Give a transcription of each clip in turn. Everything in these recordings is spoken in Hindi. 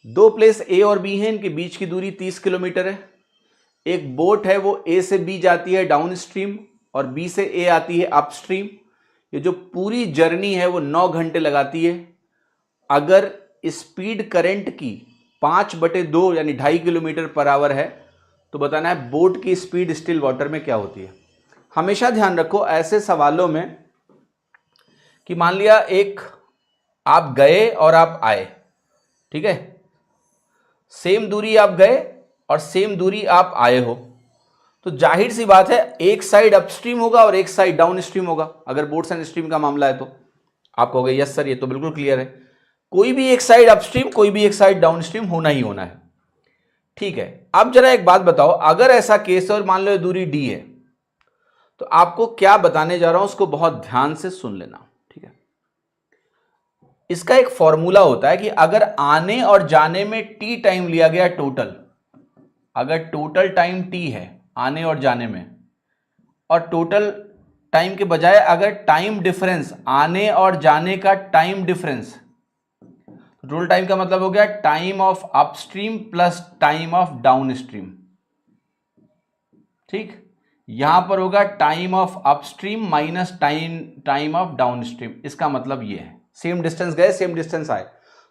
दो प्लेस ए और बी हैं, इनके बीच की दूरी 30 किलोमीटर है। एक बोट है वो ए से बी जाती है डाउन स्ट्रीम और बी से ए आती है अप स्ट्रीम। ये जो पूरी जर्नी है वो 9 घंटे लगाती है। अगर स्पीड करंट की 5/2 यानी 2.5 किलोमीटर पर आवर है तो बताना है बोट की स्पीड स्टिल वाटर में क्या होती है। हमेशा ध्यान रखो ऐसे सवालों में कि मान लिया एक आप गए और आप आए, ठीक है, सेम दूरी आप गए और सेम दूरी आप आए हो, तो जाहिर सी बात है एक साइड अपस्ट्रीम होगा और एक साइड डाउन स्ट्रीम होगा। अगर बोट्स एंड स्ट्रीम का मामला है तो आप कहोगे यस सर ये तो बिल्कुल क्लियर है, कोई भी एक साइड अपस्ट्रीम कोई भी एक साइड डाउन स्ट्रीम होना ही होना है। ठीक है, अब जरा एक बात बताओ, अगर ऐसा केस और मान लो दूरी डी है तो आपको क्या बताने जा रहा हूं उसको बहुत ध्यान से सुन लेना। ठीक है, इसका एक फॉर्मूला होता है कि अगर आने और जाने में टी टाइम लिया गया टोटल, अगर टोटल टाइम टी है आने और जाने में और टोटल टाइम के बजाय अगर टाइम डिफरेंस आने और जाने का टाइम डिफरेंस, टोटल टाइम का मतलब हो गया time of upstream plus time of downstream. ठीक, यहां पर होगा time of upstream minus time of downstream. इसका मतलब ये है सेम डिस्टेंस गए सेम डिस्टेंस आए।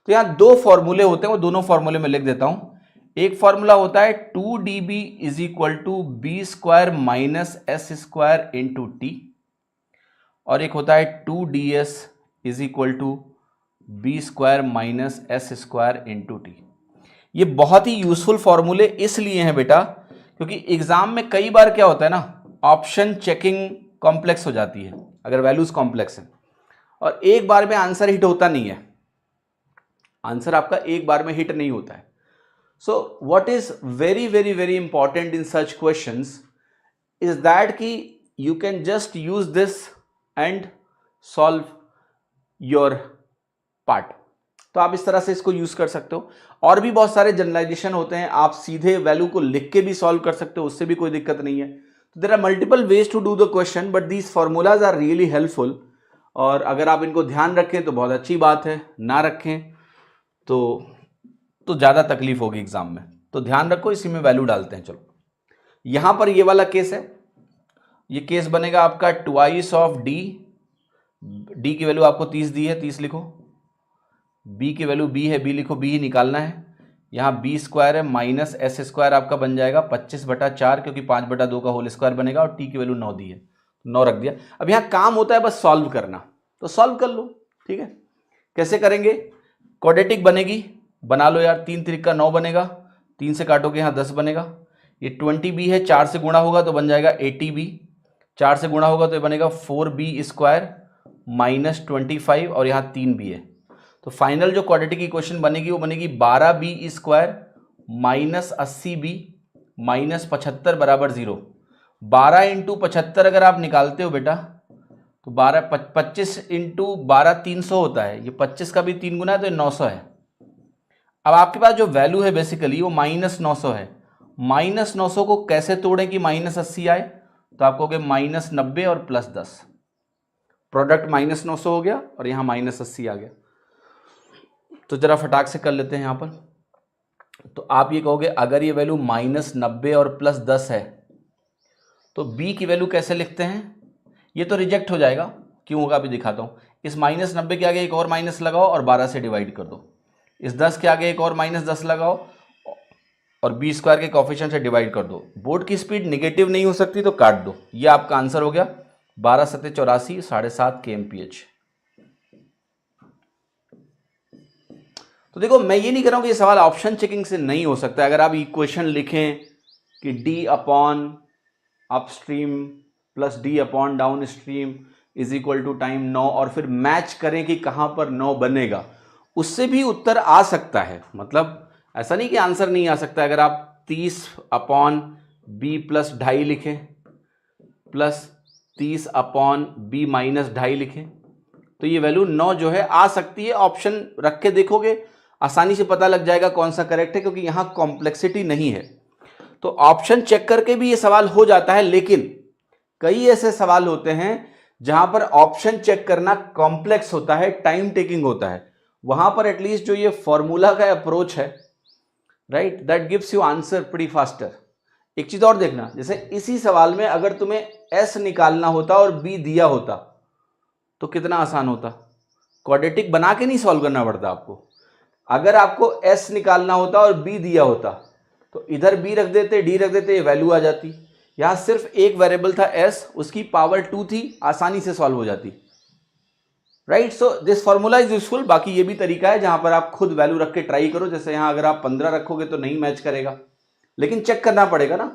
तो यहां दो फॉर्मूले होते हैं, वो दोनों फॉर्मूले में लिख देता हूं। एक फॉर्मूला होता है 2dB is equal to B square minus S square into T, और एक होता है 2ds is equal to B square minus S square into T. ये बहुत ही यूजफुल फॉर्मूले इसलिए हैं बेटा क्योंकि एग्जाम में कई बार क्या होता है ना, ऑप्शन चेकिंग कॉम्प्लेक्स हो जाती है अगर वैल्यूज कॉम्प्लेक्स है और एक बार में आंसर हिट होता नहीं है, आंसर आपका एक बार में हिट नहीं होता है। So what is very very very important in such questions is that कि you can just use this and solve your part. तो आप इस तरह से इसको यूज कर सकते हो। और भी बहुत सारे जनरलाइजेशन होते हैं, आप सीधे वैल्यू को लिख के भी सॉल्व कर सकते हो, उससे भी कोई दिक्कत नहीं है। तो there are multiple ways to do the question but these formulas are really helpful. और अगर आप इनको ध्यान रखें तो बहुत अच्छी बात है, ना रखें तो ज़्यादा तकलीफ होगी एग्जाम में। तो ध्यान रखो, इसी में वैल्यू डालते हैं। चलो यहां पर ये वाला केस है, ये केस बनेगा आपका ट्वाइस ऑफ डी। डी की वैल्यू आपको 30 दी है, 30 लिखो। बी की वैल्यू बी है, बी लिखो, बी ही निकालना है। यहाँ बी स्क्वायर है माइनस एस स्क्वायर आपका बन जाएगा 25/4 क्योंकि 5/2 का होल स्क्वायर बनेगा और टी की वैल्यू 9 दी है, 9 रख दिया। अब यहाँ काम होता है बस सॉल्व करना, तो सॉल्व कर लो। ठीक है, कैसे करेंगे? क्वाड्रेटिक बनेगी, बना लो यार। 3 3 का 9 बनेगा, 3 से काटोगे यहाँ 10 बनेगा। ये 20b है, 4 से गुणा होगा तो बन जाएगा 80b, 4 से गुणा होगा तो ये बनेगा 4b स्क्वायर माइनस 25 और यहाँ 3b है। तो फाइनल जो क्वाड्रेटिक इक्वेशन बनेगी वो बनेगी 12b square minus 80b minus 75 बराबर 0। 12 इंटू 75 अगर आप निकालते हो बेटा तो 25 इंटू 12 300 होता है। ये 25 का भी 3 गुना है तो ये 900 है। अब आपके पास जो वैल्यू है बेसिकली वो -900 है। -900 को कैसे तोड़ें कि -80 आए? तो आप कहोगे -90 और +10, प्रोडक्ट -900 हो गया और यहां -80 आ गया। तो जरा फटाक से कर लेते हैं यहां पर। तो आप ये कहोगे अगर ये वैल्यू -90 और +10 है तो b की वैल्यू कैसे लिखते हैं? ये तो रिजेक्ट हो जाएगा, क्यों होगा अभी दिखाता हूं। इस -90 के आगे एक और माइनस लगाओ और 12 से डिवाइड कर दो। इस 10 के आगे एक और -10 लगाओ और b स्क्वायर के कोफिशिएंट से डिवाइड कर दो। बोर्ड की स्पीड नेगेटिव नहीं हो सकती तो काट दो। ये आपका आंसर हो गया 12 7 84 7.5 kmph। तो देखो मैं ये नहीं कर रहा हूं कि ये सवाल ऑप्शन चेकिंग से नहीं हो सकता। अगर आप इक्वेशन लिखें कि d upon upstream plus d upon downstream is equal to time 9 और फिर मैच करें कि कहां पर 9 बनेगा, उससे भी उत्तर आ सकता है। मतलब ऐसा नहीं कि आंसर नहीं आ सकता। अगर आप 30 अपॉन b प्लस 2.5 लिखें प्लस 30 अपॉन b माइनस 2.5 लिखें तो ये वैल्यू 9 जो है आ सकती है। ऑप्शन रख के देखोगे आसानी से पता लग जाएगा कौन सा करेक्ट है, क्योंकि यहां कॉम्प्लेक्सिटी नहीं है। तो ऑप्शन चेक करके भी ये सवाल हो जाता है, लेकिन कई ऐसे सवाल होते हैं जहां पर ऑप्शन चेक करना कॉम्प्लेक्स होता है, टाइम टेकिंग होता है, वहां पर एटलीस्ट जो ये फॉर्मूला का अप्रोच है, right, that gives you answer pretty faster. एक चीज और देखना, जैसे इसी सवाल में अगर तुम्हें एस निकालना होता और बी दिया होता तो कितना आसान होता। क्वाड्रेटिक बना के नहीं सॉल्व करना पड़ता आपको। अगर आपको एस निकालना होता और बी दिया होता तो इधर बी रख देते, डी रख देते, वैल्यू आ जाती। यहां सिर्फ एक वेरिएबल था एस, उसकी पावर 2 थी, आसानी से सॉल्व हो जाती, right. So this formula is useful. बाकी ये भी तरीका है जहां पर आप खुद वैल्यू रख के ट्राई करो। जैसे यहां अगर आप 15 रखोगे तो नहीं मैच करेगा, लेकिन चेक करना पड़ेगा ना,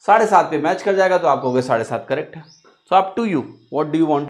7.5 पे मैच कर जाएगा तो आप कहोगे 7.5 करेक्ट है। So up to you, what do you want.